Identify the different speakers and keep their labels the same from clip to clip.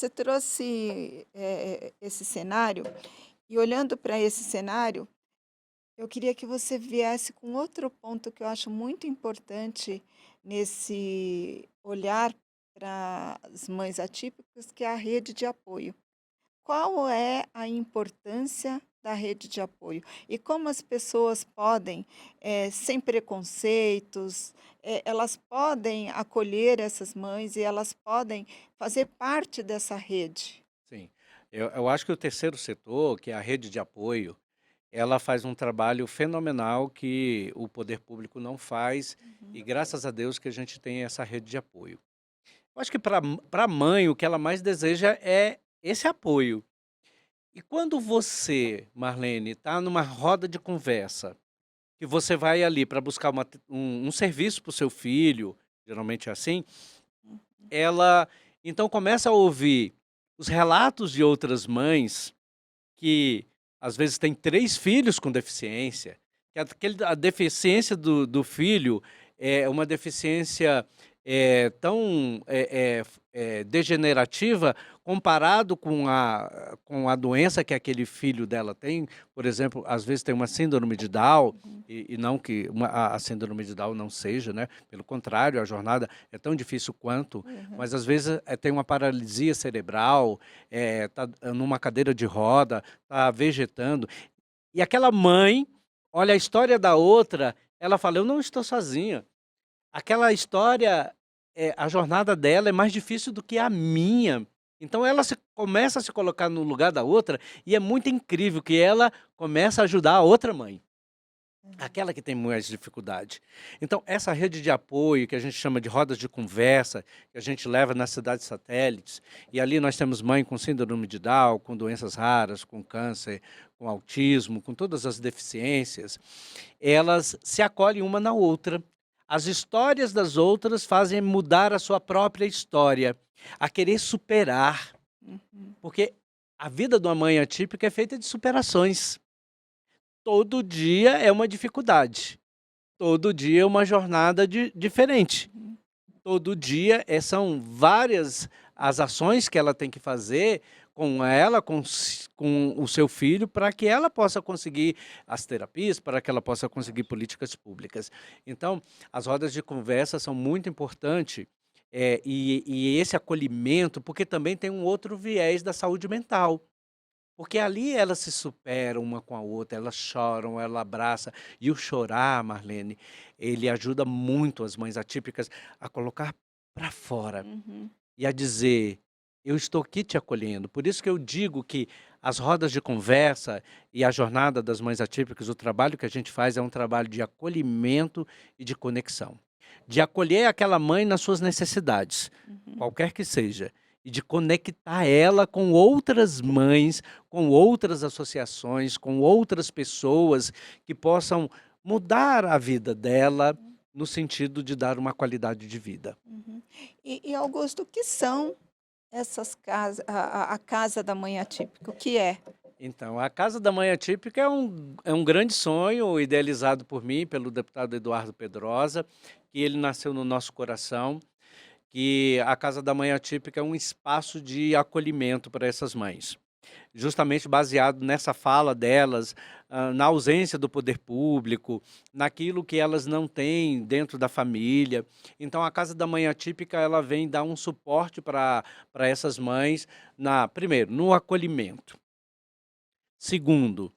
Speaker 1: você trouxe, esse cenário, e olhando para esse cenário, eu queria que você viesse com outro ponto que eu acho muito importante nesse olhar para as mães atípicas, que é a rede de apoio. Qual é a importância da rede de apoio? E como as pessoas podem, sem preconceitos, elas podem acolher essas mães e elas podem fazer parte dessa rede?
Speaker 2: Sim. Eu acho que o terceiro setor, que é a rede de apoio, ela faz um trabalho fenomenal que o poder público não faz, e
Speaker 1: Uhum.
Speaker 2: graças a Deus que a gente tem essa rede de apoio. Eu acho que para a mãe o que ela mais deseja é esse apoio. E quando você, Marlene, está numa roda de conversa, que você vai ali para buscar um serviço para o seu filho, geralmente é assim,
Speaker 1: Uhum.
Speaker 2: ela então começa a ouvir os relatos de outras mães que às vezes tem 3 filhos com deficiência, que a deficiência do filho é uma deficiência, tão, degenerativa comparado com a doença que aquele filho dela tem. Por exemplo, às vezes tem uma síndrome de Down,
Speaker 1: Uhum.
Speaker 2: e não que a síndrome de Down não seja, né, pelo contrário, a jornada é tão difícil quanto,
Speaker 1: Aham.
Speaker 2: mas às vezes, tem uma paralisia cerebral, tá numa cadeira de roda, tá vegetando. E aquela mãe olha a história da outra, ela fala: "Eu não estou sozinha". Aquela história, a jornada dela é mais difícil do que a minha. Então ela começa a se colocar no lugar da outra, e é muito incrível que ela começa a ajudar a outra mãe.
Speaker 1: Aham.
Speaker 2: Aquela que tem mais dificuldade. Então, essa rede de apoio, que a gente chama de rodas de conversa, que a gente leva nas cidades satélites, e ali nós temos mãe com síndrome de Down, com doenças raras, com câncer, com autismo, com todas as deficiências, elas se acolhem uma na outra. As histórias das outras fazem mudar a sua própria história, a querer superar,
Speaker 1: Uhum.
Speaker 2: porque a vida de uma mãe atípica é feita de superações. Todo dia é uma dificuldade. Todo dia é uma jornada diferente.
Speaker 1: Uhum.
Speaker 2: Todo dia, são várias as ações que ela tem que fazer com ela, com o seu filho, para que ela possa conseguir as terapias, para que ela possa conseguir
Speaker 1: Claro.
Speaker 2: políticas públicas. Então, as rodas de conversa são muito importantes, e esse acolhimento, porque também tem um outro viés da saúde mental. Porque ali elas se superam uma com a outra, elas choram, ela abraça. E o chorar, Marlene, ele ajuda muito as mães atípicas a colocar para fora
Speaker 1: Uhum.
Speaker 2: e a dizer: "Eu estou aqui te acolhendo". Por isso que eu digo que as rodas de conversa e a jornada das mães atípicas, o trabalho que a gente faz é um trabalho de acolhimento e de conexão. De acolher aquela mãe nas suas necessidades,
Speaker 1: Uhum.
Speaker 2: qualquer que seja, e de conectar ela com outras mães, com outras associações, com outras pessoas que possam mudar a vida dela,
Speaker 1: Uhum.
Speaker 2: no sentido de dar uma qualidade de vida.
Speaker 1: Uhum. E Augusto, o que são essas casas, a casa da mãe atípica, o que é?
Speaker 2: Então, a Casa da Mãe Atípica é um grande sonho idealizado por mim, pelo deputado Eduardo Pedrosa, que ele nasceu no nosso coração, que a Casa da Mãe Atípica é um espaço de acolhimento para essas mães. Justamente baseado nessa fala delas, na ausência do poder público, naquilo que elas não têm dentro da família. Então a Casa da Mãe Atípica, ela vem dar um suporte para essas mães, primeiro, no acolhimento. Segundo,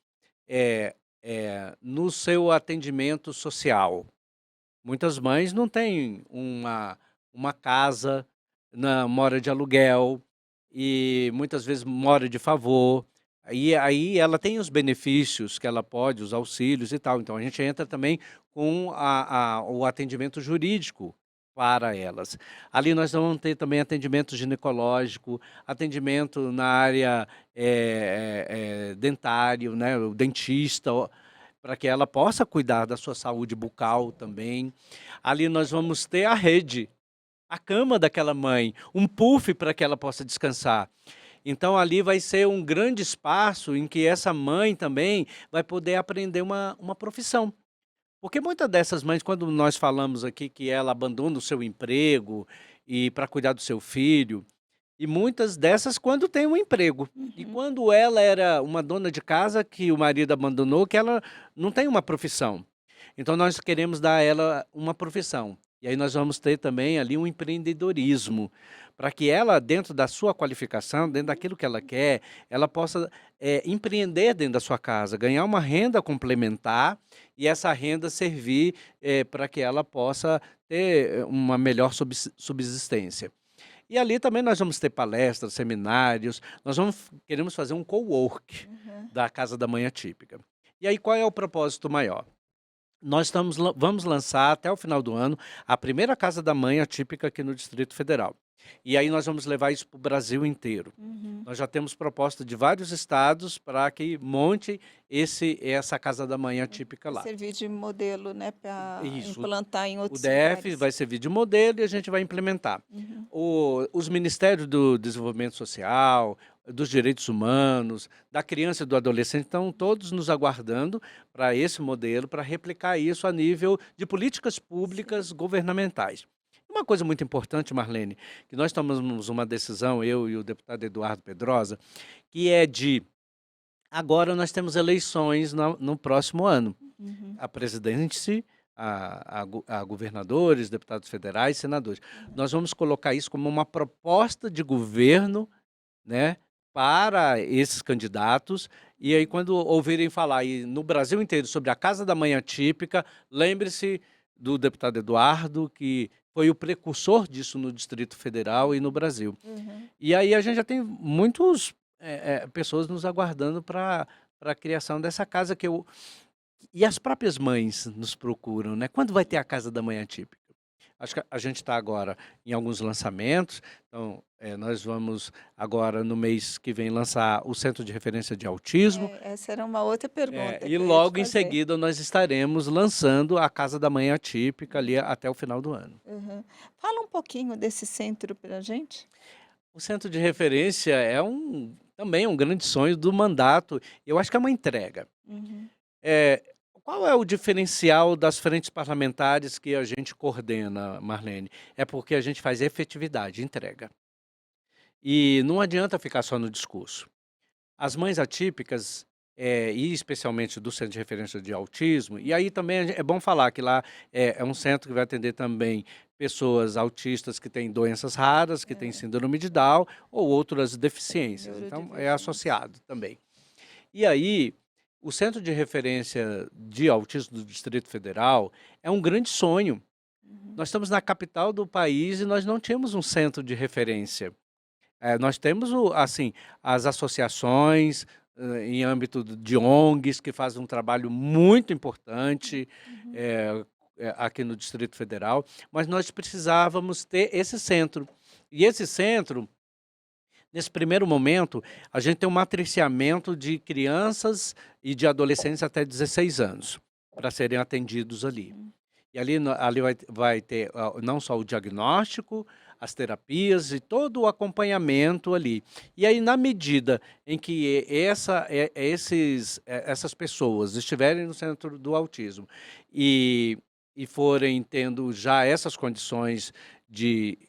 Speaker 2: no seu atendimento social. Muitas mães não têm uma casa, mora de aluguel, e muitas vezes mora de favor. Aí ela tem os benefícios que ela pode, os auxílios e tal. Então a gente entra também com o atendimento jurídico para elas. Ali nós vamos ter também atendimento ginecológico, atendimento na área, dentário, né, o dentista, para que ela possa cuidar da sua saúde bucal também. Ali nós vamos ter a rede, a cama daquela mãe, um puff para que ela possa descansar. Então ali vai ser um grande espaço em que essa mãe também vai poder aprender uma profissão. Porque muitas dessas mães, quando nós falamos aqui que ela abandona o seu emprego e para cuidar do seu filho, E muitas dessas quando tem um emprego. E
Speaker 1: Uhum.
Speaker 2: quando ela era uma dona de casa que o marido abandonou, que ela não tem uma profissão. Então nós queremos dar a ela uma profissão. E aí nós vamos ter também ali um empreendedorismo, para que ela, dentro da sua qualificação, dentro daquilo que ela quer, ela possa empreender dentro da sua casa, ganhar uma renda complementar e essa renda servir para que ela possa ter uma melhor subsistência. E ali também nós vamos ter palestras, seminários, queremos fazer um cowork
Speaker 1: Aham.
Speaker 2: da Casa da Mãe Atípica. E aí qual é o propósito maior? Nós vamos lançar até o final do ano a primeira Casa da Mãe Atípica aqui no Distrito Federal. E aí nós vamos levar isso para o Brasil inteiro.
Speaker 1: Uhum.
Speaker 2: Nós já temos proposta de vários estados para que monte essa Casa da Mãe Atípica
Speaker 1: Vai
Speaker 2: lá.
Speaker 1: servir de modelo, né, para
Speaker 2: Isso,
Speaker 1: implantar em
Speaker 2: o
Speaker 1: outros
Speaker 2: DF
Speaker 1: lugares.
Speaker 2: vai servir de modelo e a gente vai implementar.
Speaker 1: Uhum.
Speaker 2: Os Ministérios do Desenvolvimento Social, dos Direitos Humanos, da Criança e do Adolescente, estão todos nos aguardando para esse modelo, para replicar isso a nível de políticas públicas governamentais. Uma coisa muito importante, Marlene, que nós tomamos uma decisão, eu e o deputado Eduardo Pedrosa, que é agora nós temos eleições no próximo ano.
Speaker 1: Uhum.
Speaker 2: A presidente, a governadores, deputados federais, senadores. Nós vamos colocar isso como uma proposta de governo, né, para esses candidatos, e aí quando ouvirem falar no Brasil inteiro sobre a Casa da Mãe Atípica, lembre-se do deputado Eduardo, que foi o precursor disso no Distrito Federal e no Brasil.
Speaker 1: Uhum.
Speaker 2: E aí a gente já tem muitas pessoas nos aguardando para a criação dessa casa e as próprias mães nos procuram, né? Quando vai ter a Casa da Mãe Atípica? Acho que a gente está agora em alguns lançamentos, então nós vamos agora no mês que vem lançar o Centro de Referência de Autismo,
Speaker 1: Essa era uma outra pergunta
Speaker 2: e
Speaker 1: que eu ia te
Speaker 2: logo em
Speaker 1: fazer.
Speaker 2: seguida nós estaremos lançando a Casa da Mãe Atípica ali até o final do ano.
Speaker 1: Uhum. Fala um pouquinho desse centro para a gente.
Speaker 2: O Centro de Referência também um grande sonho do mandato, eu acho que é uma entrega.
Speaker 1: Uhum.
Speaker 2: Qual é o diferencial das frentes parlamentares que a gente coordena, Marlene? É porque a gente faz efetividade, entrega. E não adianta ficar só no discurso. As mães atípicas, e especialmente do Centro de Referência de Autismo, e aí também é bom falar que lá é um centro que vai atender também pessoas autistas que têm doenças raras, que têm síndrome de Down ou outras deficiências. Então, é
Speaker 1: Neurodivergência.
Speaker 2: associado também. E aí, o Centro de Referência de Autismo do Distrito Federal é um grande sonho.
Speaker 1: Uhum.
Speaker 2: Nós estamos na capital do país e nós não tínhamos um centro de referência. Nós temos assim, as associações em âmbito de ONGs que fazem um trabalho muito importante aqui no Distrito Federal, mas nós precisávamos ter esse centro. E esse centro, nesse primeiro momento, a gente tem um matriciamento de crianças e de adolescentes até 16 anos, para serem atendidos ali. E ali vai ter não só o diagnóstico, as terapias e todo o acompanhamento ali. E aí, na medida em que essas pessoas estiverem no centro do autismo e forem tendo já essas condições de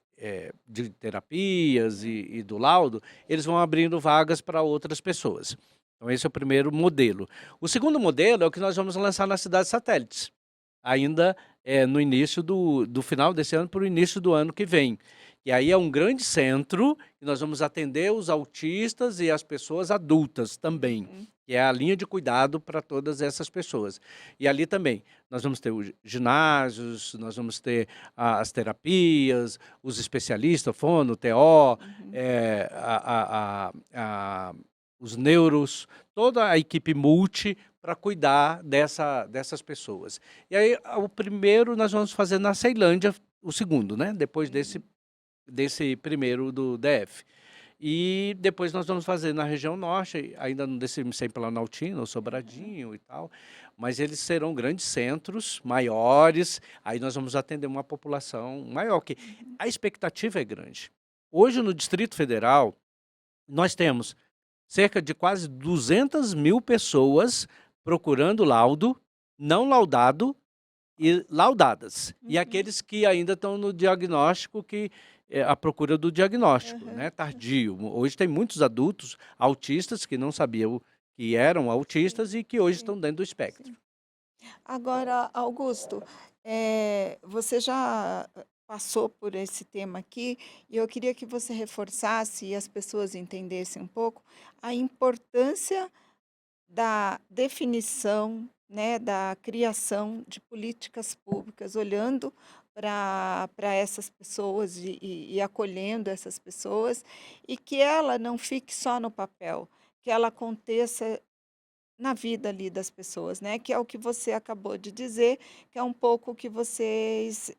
Speaker 2: terapias e do laudo, eles vão abrindo vagas para outras pessoas. Então, esse é o primeiro modelo. O segundo modelo é o que nós vamos lançar nas cidades satélites, ainda no início do final desse ano para o início do ano que vem. E aí é um grande centro e nós vamos atender os autistas e as pessoas adultas também, que é a linha de cuidado para todas essas pessoas. E ali também nós vamos ter os ginásios, nós vamos ter as terapias, os especialistas, fono, TO, os neuros, toda a equipe multi para cuidar dessas pessoas. E aí o primeiro nós vamos fazer na Ceilândia, o segundo, né? Depois desse primeiro do DF. E depois nós vamos fazer na região norte, ainda não decidimos se é em Planaltina ou Sobradinho e tal, mas eles serão grandes centros, maiores, aí nós vamos atender uma população maior, que a expectativa é grande. Hoje no Distrito Federal, nós temos cerca de quase 200 mil pessoas procurando laudo, não laudado, e laudadas. E
Speaker 1: Uhum.
Speaker 2: aqueles que ainda estão no diagnóstico, que é a procura do diagnóstico,
Speaker 1: Aham.
Speaker 2: né, tardio. Hoje tem muitos adultos autistas que não sabiam que eram
Speaker 1: Sim,
Speaker 2: autistas e que hoje
Speaker 1: sim,
Speaker 2: estão dentro do espectro.
Speaker 1: sim. Agora, Augusto, você já passou por esse tema aqui e eu queria que você reforçasse e as pessoas entendessem um pouco a importância da definição, né, da criação de políticas públicas, olhando para essas pessoas e acolhendo essas pessoas, e que ela não fique só no papel, que ela aconteça na vida ali das pessoas, né, que é o que você acabou de dizer, que é um pouco o que vocês,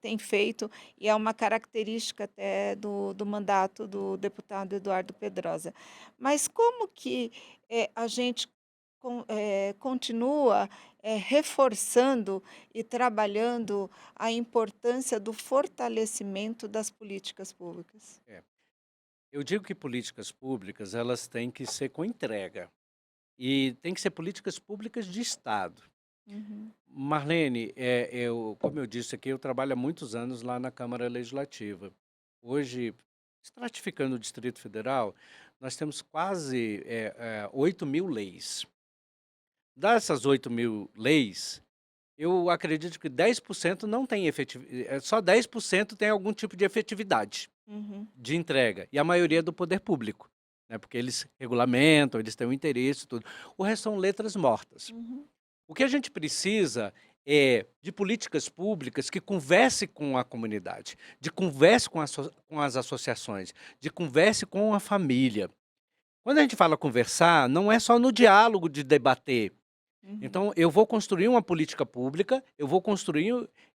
Speaker 1: têm feito e é uma característica até do mandato do deputado Eduardo Pedrosa. Mas como que, a gente continua, reforçando e trabalhando a importância do fortalecimento das políticas públicas?
Speaker 2: É. Eu digo que políticas públicas, elas têm que ser com entrega. E tem que ser políticas públicas de Estado.
Speaker 1: Uhum,
Speaker 2: Marlene, como eu disse aqui, eu trabalho há muitos anos lá na Câmara Legislativa. Hoje, estratificando o Distrito Federal, nós temos quase 8.000 leis. Dessas 8.000 leis, eu acredito que 10% não tem efetividade, só 10% tem algum tipo de efetividade
Speaker 1: uhum,
Speaker 2: de entrega, e a maioria é do poder público, né, porque eles regulamentam, eles têm um interesse, tudo. O resto são letras mortas.
Speaker 1: uhum,
Speaker 2: O que a gente precisa é de políticas públicas que converse com a comunidade, de converse com as associações, de converse com a família. Quando a gente fala conversar, não é só no diálogo de debater.
Speaker 1: uhum,
Speaker 2: Então, eu vou construir uma política pública, eu vou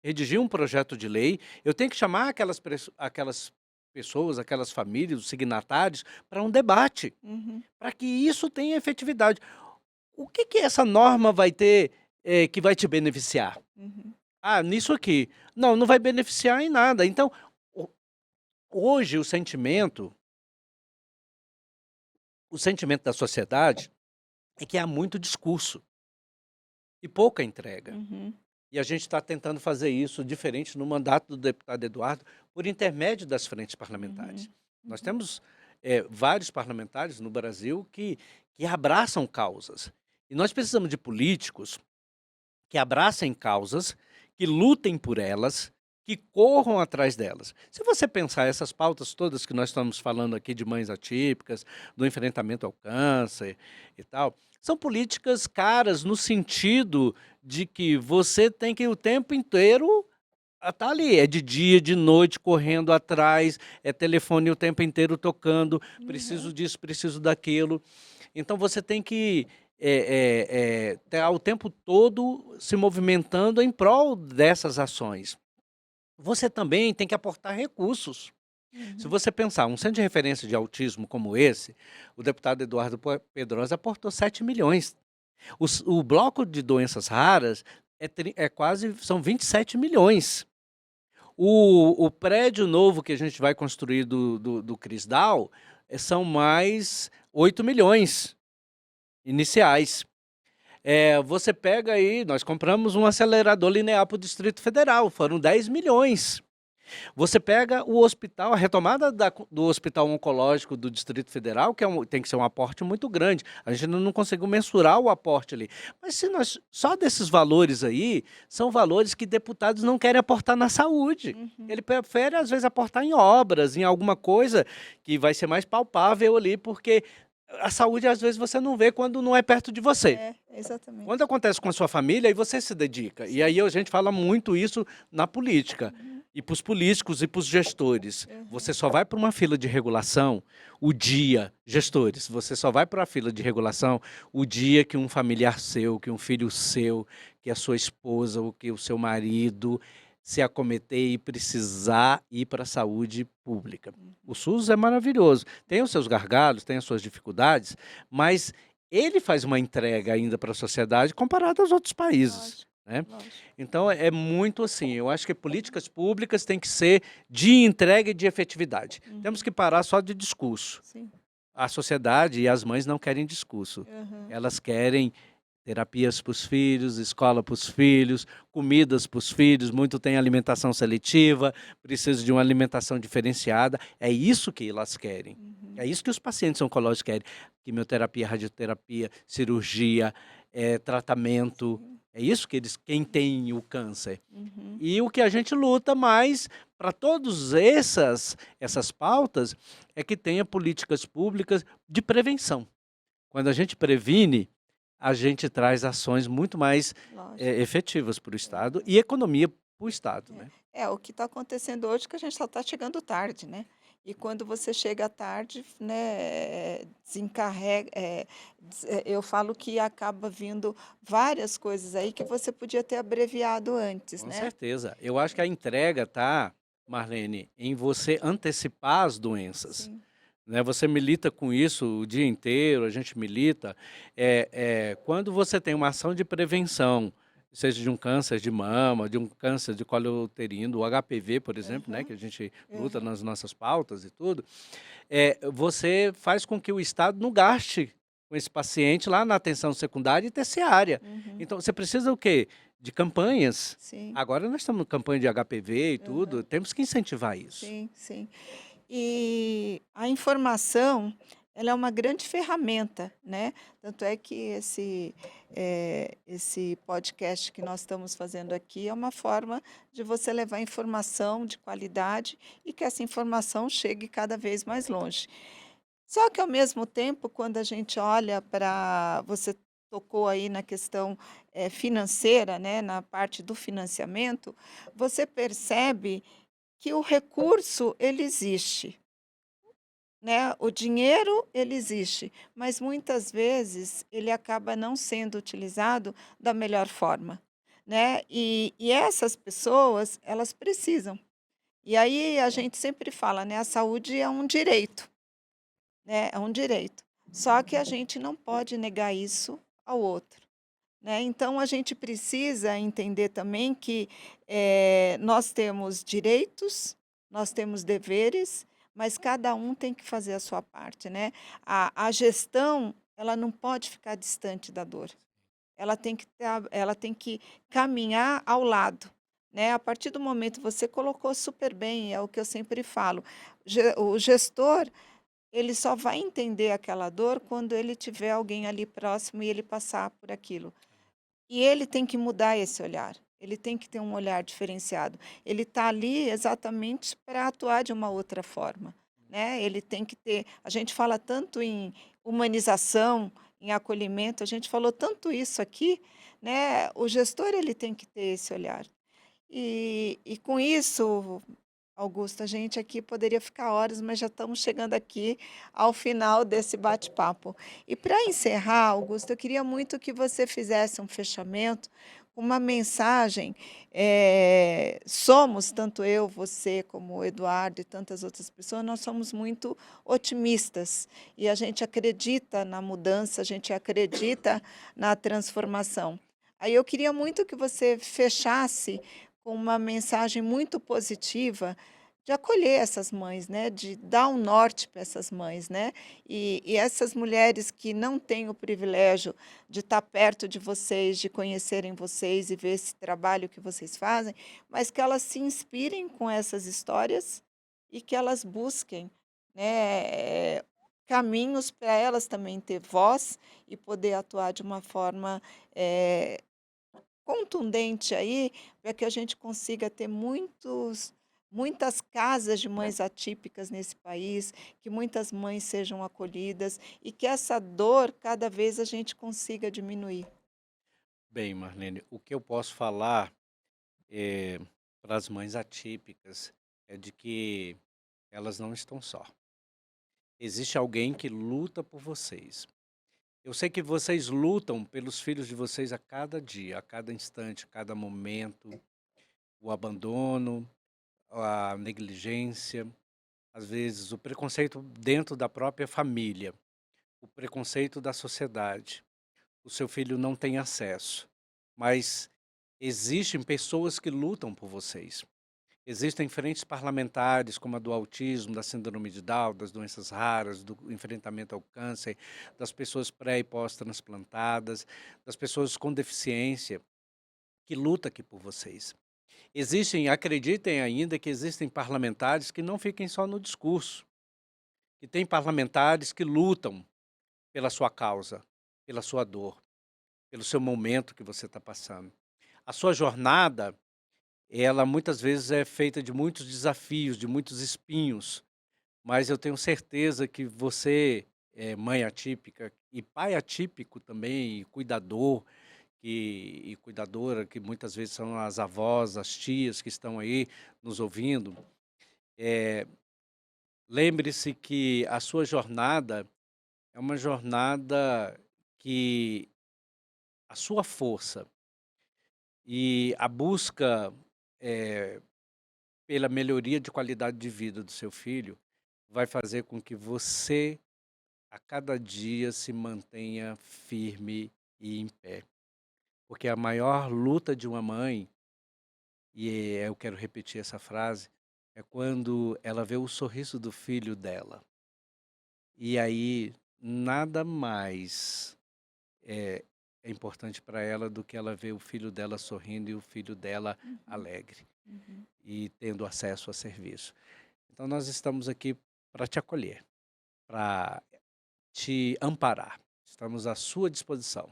Speaker 2: redigir um projeto de lei, eu tenho que chamar aquelas pessoas, aquelas famílias, os signatários, para um debate,
Speaker 1: uhum,
Speaker 2: para que isso tenha efetividade. O que que essa norma vai ter, que vai te beneficiar?
Speaker 1: uhum,
Speaker 2: Ah, nisso aqui. Não, não vai beneficiar em nada. Então, ho hoje o sentimento da sociedade é que há muito discurso e pouca entrega.
Speaker 1: uhum,
Speaker 2: E a gente está tentando fazer isso diferente no mandato do deputado Eduardo, por intermédio das frentes
Speaker 1: uhum,
Speaker 2: parlamentares. Nós
Speaker 1: uhum,
Speaker 2: temos, vários parlamentares no Brasil que abraçam causas. E nós precisamos de políticos que abracem causas, que lutem por elas, que corram atrás delas. Se você pensar essas pautas todas que nós estamos falando aqui de mães atípicas, do enfrentamento ao câncer e tal, são políticas caras no sentido de que você tem que o tempo inteiro estar ali, é de dia, de noite, correndo atrás, é telefone o tempo inteiro tocando,
Speaker 1: uhum,
Speaker 2: preciso disso, preciso daquilo. Então você tem que estar o tempo todo se movimentando em prol dessas ações. Você também tem que aportar recursos. Se
Speaker 1: uhum,
Speaker 2: você pensar, um centro de referência de autismo como esse, o deputado Eduardo Pedrosa aportou 7 milhões. O bloco de doenças raras são 27 milhões. O prédio novo que a gente vai construir do Crisdal são mais 8 milhões iniciais. Você pega aí, nós compramos um acelerador linear para o Distrito Federal, foram 10 milhões. Você pega o hospital, a retomada do hospital oncológico do Distrito Federal, que tem que ser um aporte muito grande. A gente ainda não conseguiu mensurar o aporte ali. Mas só desses valores aí, são valores que deputados não querem aportar na saúde.
Speaker 1: uhum.
Speaker 2: Ele prefere, às vezes, aportar em obras, em alguma coisa que vai ser mais palpável ali, porque a saúde, às vezes, você não vê quando não é perto de você.
Speaker 1: É,
Speaker 2: Quando
Speaker 1: exatamente.
Speaker 2: acontece com a sua família, aí você se dedica. E
Speaker 1: Sim.
Speaker 2: aí a gente fala muito isso na política.
Speaker 1: Uhum,
Speaker 2: E para os políticos e para os gestores.
Speaker 1: uhum,
Speaker 2: Você só vai para uma fila de regulação o dia, gestores, você só vai para a fila de regulação o dia que um familiar seu, que um filho seu, que a sua esposa ou que o seu marido se acometer e precisar ir para a saúde pública. O
Speaker 1: uhum.
Speaker 2: SUS é maravilhoso, tem os seus gargalos, tem as suas dificuldades, mas ele faz uma entrega ainda para a sociedade comparado aos outros países,
Speaker 1: Lógico,
Speaker 2: né.
Speaker 1: lógico.
Speaker 2: Então é muito assim, eu acho que políticas públicas têm que ser de entrega e de efetividade. Temos
Speaker 1: Uhum,
Speaker 2: que parar só de discurso.
Speaker 1: sim.
Speaker 2: A sociedade e as mães não querem discurso,
Speaker 1: Aham,
Speaker 2: elas querem Terapias para os filhos, escola para os filhos, comidas para os filhos, muito tem alimentação seletiva, precisa de uma alimentação diferenciada. É isso que elas querem.
Speaker 1: Uhum.
Speaker 2: É isso que os pacientes oncológicos querem. Quimioterapia, radioterapia, cirurgia, tratamento.
Speaker 1: Sim.
Speaker 2: É isso que eles, quem tem o câncer.
Speaker 1: Uhum.
Speaker 2: E o que a gente luta mais para todas essas pautas é que tenha políticas públicas de prevenção. Quando a gente previne, a gente traz ações muito mais
Speaker 1: Lógico.
Speaker 2: efetivas para o Estado
Speaker 1: É.
Speaker 2: e economia para o Estado, né.
Speaker 1: O que está acontecendo hoje é que a gente só está chegando tarde, né. E quando você chega tarde, né, desencarrega, eu falo que acaba vindo várias coisas aí que você podia ter abreviado antes,
Speaker 2: Com
Speaker 1: né.
Speaker 2: certeza. Eu acho que a entrega tá, Marlene, em você antecipar as doenças,
Speaker 1: Sim.
Speaker 2: né. Você milita com isso o dia inteiro, a gente milita. Quando você tem uma ação de prevenção, seja de um câncer de mama, de um câncer de colo uterino, o HPV, por exemplo, né,
Speaker 1: Aham,
Speaker 2: que a gente luta
Speaker 1: aham.
Speaker 2: nas nossas pautas e tudo, você faz com que o Estado não gaste com esse paciente lá na atenção secundária e terciária.
Speaker 1: Uhum.
Speaker 2: Então você precisa o quê? De campanhas.
Speaker 1: Sim.
Speaker 2: Agora nós estamos em campanha de HPV e tudo,
Speaker 1: Aham.
Speaker 2: temos que incentivar isso.
Speaker 1: Sim, sim. E a informação, ela é uma grande ferramenta, né. Tanto é que esse podcast que nós estamos fazendo aqui é uma forma de você levar informação de qualidade e que essa informação chegue cada vez mais longe. Só que ao mesmo tempo, quando a gente olha para você tocou aí na questão, financeira, né, na parte do financiamento, você percebe que o recurso ele existe, né, o dinheiro ele existe, mas muitas vezes ele acaba não sendo utilizado da melhor forma, né, e essas pessoas elas precisam. E aí a gente sempre fala, né, a saúde é um direito, né, é um direito, só que a gente não pode negar isso ao outro. Né, então a gente precisa entender também que, nós temos direitos, nós temos deveres, mas cada um tem que fazer a sua parte, né. A gestão, ela não pode ficar distante da dor, ela tem que caminhar ao lado, né. A partir do momento você colocou super bem, é o que eu sempre falo, o gestor, ele só vai entender aquela dor quando ele tiver alguém ali próximo e ele passar por aquilo. E ele tem que mudar esse olhar, ele tem que ter um olhar diferenciado. Ele está ali exatamente para atuar de uma outra forma, né. Ele tem que ter, a gente fala tanto em humanização, em acolhimento, a gente falou tanto isso aqui, né, o gestor ele tem que ter esse olhar. E com isso, Augusto, a gente aqui poderia ficar horas, mas já estamos chegando aqui ao final desse bate-papo. E para encerrar, Augusto, eu queria muito que você fizesse um fechamento com uma mensagem. Somos, tanto eu, você, como o Eduardo e tantas outras pessoas, nós somos muito otimistas e a gente acredita na mudança, a gente acredita na transformação. Aí eu queria muito que você fechasse com uma mensagem muito positiva de acolher essas mães, né, de dar um norte para essas mães, né, e essas mulheres que não têm o privilégio de estar perto de vocês, de conhecerem vocês e ver esse trabalho que vocês fazem, mas que elas se inspirem com essas histórias e que elas busquem, né, caminhos para elas também ter voz e poder atuar de uma forma, eh, contundente aí, para que a gente consiga ter muitas casas de mães atípicas nesse país, que muitas mães sejam acolhidas e que essa dor cada vez a gente consiga diminuir.
Speaker 2: Bem, Marlene, o que eu posso falar, para as mães atípicas é de que elas não estão só. Existe alguém que luta por vocês. Eu sei que vocês lutam pelos filhos de vocês a cada dia, a cada instante, a cada momento, o abandono, a negligência, às vezes o preconceito dentro da própria família, o preconceito da sociedade. O seu filho não tem acesso, mas existem pessoas que lutam por vocês. Existem frentes parlamentares, como a do autismo, da síndrome de Down, das doenças raras, do enfrentamento ao câncer, das pessoas pré e pós-transplantadas, das pessoas com deficiência, que luta aqui por vocês. Acreditem ainda que existem parlamentares que não fiquem só no discurso, que tem parlamentares que lutam pela sua causa, pela sua dor, pelo seu momento que você está passando. A sua jornada, ela muitas vezes é feita de muitos desafios, de muitos espinhos, mas eu tenho certeza que você, mãe atípica e pai atípico também, e cuidador e cuidadora, que muitas vezes são as avós, as tias que estão aí nos ouvindo, lembre-se que a sua jornada é uma jornada que a sua força e a busca pela melhoria de qualidade de vida do seu filho vai fazer com que você, a cada dia, se mantenha firme e em pé. Porque a maior luta de uma mãe, e eu quero repetir essa frase, é quando ela vê o sorriso do filho dela. E aí, nada mais é importante para ela do que ela ver o filho dela sorrindo e o filho dela
Speaker 1: Uhum,
Speaker 2: alegre
Speaker 1: uhum.
Speaker 2: e tendo acesso a serviço. Então, nós estamos aqui para te acolher, para te amparar. Estamos à sua disposição.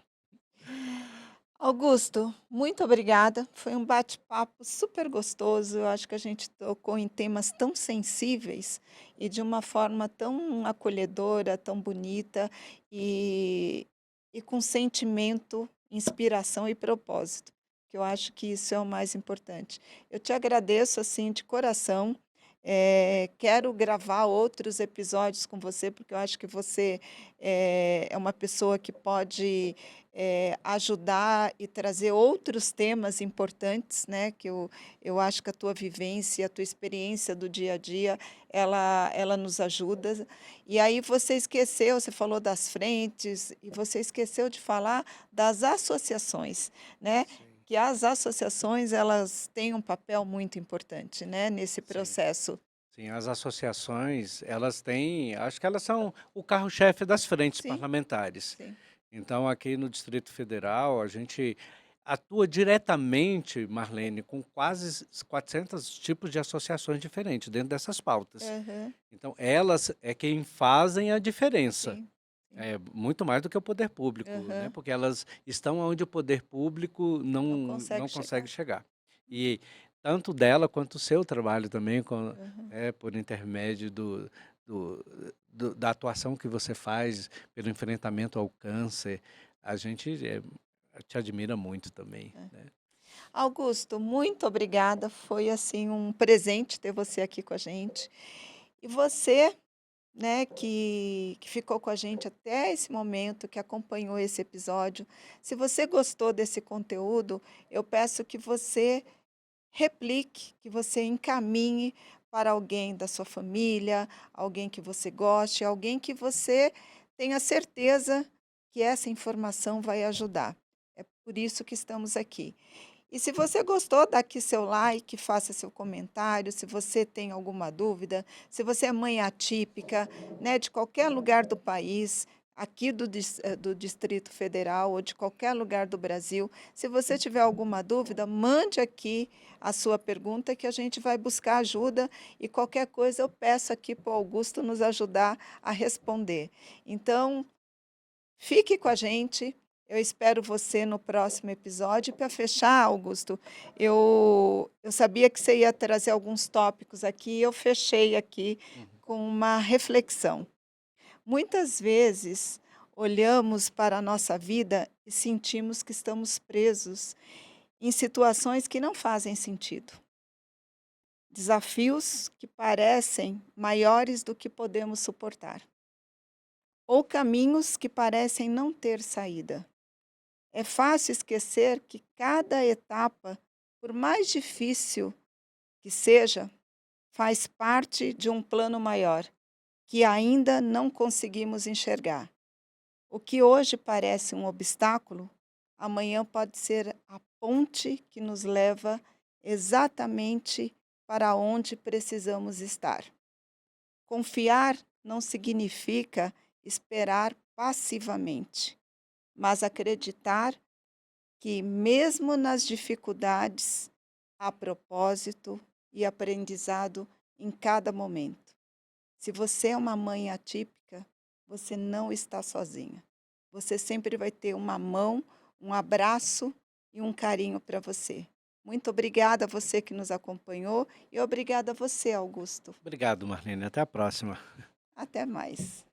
Speaker 1: Augusto, muito obrigada. Foi um bate-papo super gostoso. Eu acho que a gente tocou em temas tão sensíveis e de uma forma tão acolhedora, tão bonita e, e com sentimento, inspiração e propósito, que eu acho que isso é o mais importante. Eu te agradeço assim de coração. Quero gravar outros episódios com você, porque eu acho que você é uma pessoa que pode ajudar e trazer outros temas importantes, né? Que eu acho que a tua vivência, a tua experiência do dia a dia, ela nos ajuda. E aí você esqueceu, você falou das frentes, e você esqueceu de falar das associações, né?
Speaker 2: Sim,
Speaker 1: Que as associações elas têm um papel muito importante, né, nesse
Speaker 2: sim.
Speaker 1: processo.
Speaker 2: Sim, as associações, elas têm, acho que elas são o carro-chefe das frentes
Speaker 1: Sim,
Speaker 2: parlamentares.
Speaker 1: sim,
Speaker 2: Então, aqui no Distrito Federal, a gente atua diretamente, Marlene, com quase 400 tipos de associações diferentes dentro dessas pautas.
Speaker 1: aham,
Speaker 2: Então, elas é quem fazem a diferença.
Speaker 1: sim, sim,
Speaker 2: É muito mais do que o poder público, né?
Speaker 1: aham,
Speaker 2: Porque elas estão onde o poder público
Speaker 1: não
Speaker 2: não
Speaker 1: consegue
Speaker 2: consegue
Speaker 1: chegar.
Speaker 2: chegar. E tanto dela quanto o seu trabalho também,
Speaker 1: Aham.
Speaker 2: por intermédio do, da atuação que você faz pelo enfrentamento ao câncer, a gente te admira muito também, né?
Speaker 1: Augusto, muito obrigada. Foi assim um presente ter você aqui com a gente. E você, né, que ficou com a gente até esse momento, que acompanhou esse episódio. Se você gostou desse conteúdo, eu peço que você replique, que você encaminhe para alguém da sua família, alguém que você goste, alguém que você tenha certeza que essa informação vai ajudar. É por isso que estamos aqui. E se você gostou, dá aqui seu like, faça seu comentário. Se você tem alguma dúvida, se você é mãe atípica, né, de qualquer lugar do país, aqui do Distrito Federal ou de qualquer lugar do Brasil, se você tiver alguma dúvida, mande aqui a sua pergunta que a gente vai buscar ajuda e qualquer coisa eu peço aqui para o Augusto nos ajudar a responder. Então, fique com a gente. Eu espero você no próximo episódio. Para fechar, Augusto, eu sabia que você ia trazer alguns tópicos aqui, eu fechei aqui
Speaker 2: Uhum.
Speaker 1: com uma reflexão. Muitas vezes olhamos para a nossa vida e sentimos que estamos presos em situações que não fazem sentido. Desafios que parecem maiores do que podemos suportar. Ou caminhos que parecem não ter saída. É fácil esquecer que cada etapa, por mais difícil que seja, faz parte de um plano maior, que ainda não conseguimos enxergar. O que hoje parece um obstáculo, amanhã pode ser a ponte que nos leva exatamente para onde precisamos estar. Confiar não significa esperar passivamente, mas acreditar que, mesmo nas dificuldades, há propósito e aprendizado em cada momento. Se você é uma mãe atípica, você não está sozinha. Você sempre vai ter uma mão, um abraço e um carinho para você. Muito obrigada a você que nos acompanhou e obrigada a você, Augusto.
Speaker 2: Obrigado, Marlene. Até a próxima.
Speaker 1: Até mais.